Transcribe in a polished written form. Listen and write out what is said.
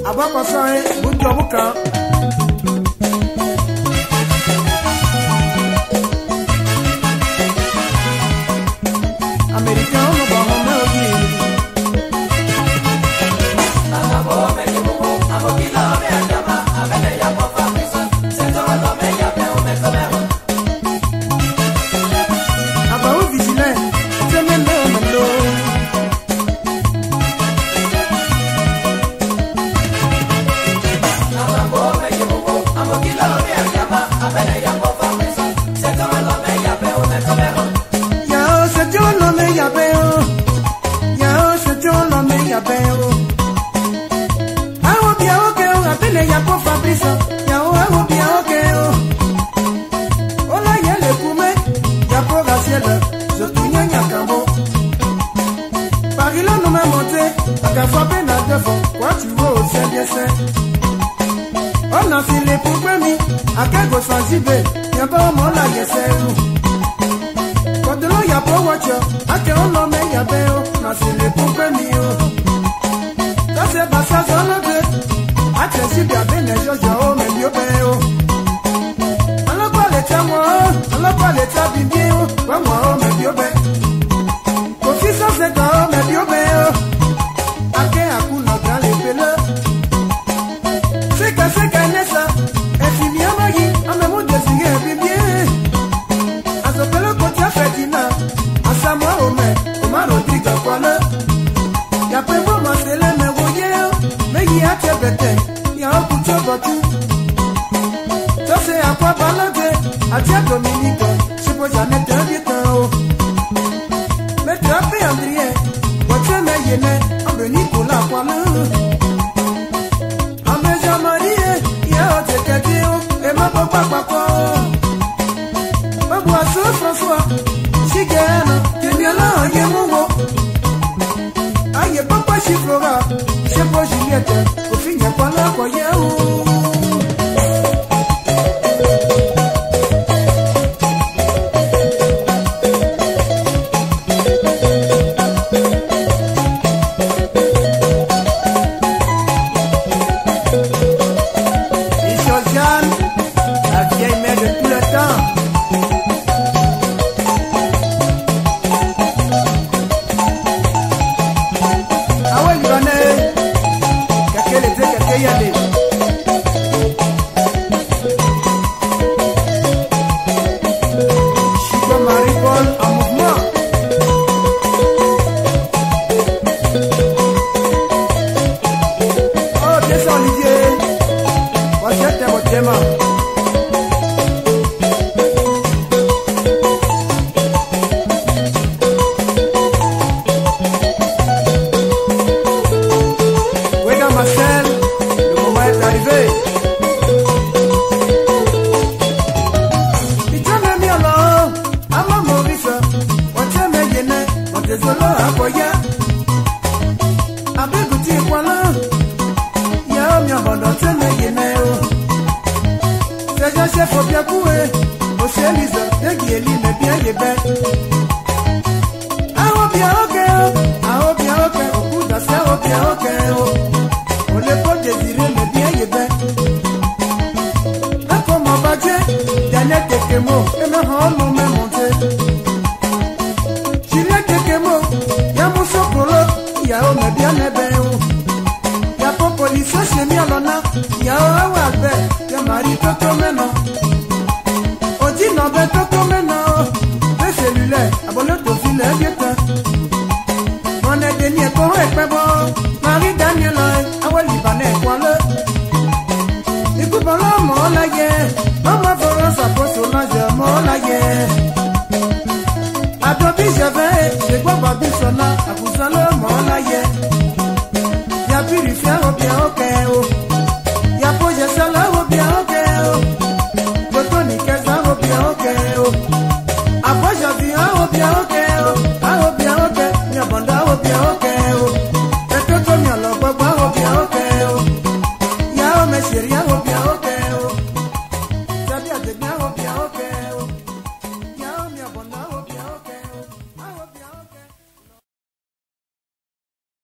Abako soe, bujo buka. Americano no bajo me oye. Abo me llevo, abo kilo me llama, a ver ya por favor, se todo me llama o me comemos. Abo vigile, se me lo. On a filé pour premier, à quelque sensible, y'a pas mon la yeselu. Quand de l'eau y'a pas voiture, à quel on met y'a béo, on a filé pour premier. Ça c'est pas ça, ça le fait. À tes si bien bien, les gens, mais mieux béo. On a pas les tamois, on a pas les tabibio, moi, mais mieux bé. Kofi ça c'est quand, mais mieux béo. À quel à coup, notre grand les péleux. C'est qu'un nessa, et si bien magie, à me mon désir, bien. À ce que le côté a fait dîner, à sa moi au mai, au malodique à quoi le. Y'a pas vraiment c'est le même voyeur, mais il y a tes bêtes, il y a un coup de battu. Ça c'est à quoi balader, à tia Dominique, je peux jamais te dire haut. Mais tu as fait André, votre mère y est, en venu pour la quoi le. Et ma papa ma boisson François Chigana qui vient là y'a mon mot aïe papa chiffrera c'est pas Juliette au fin y'a pas là quoi y'a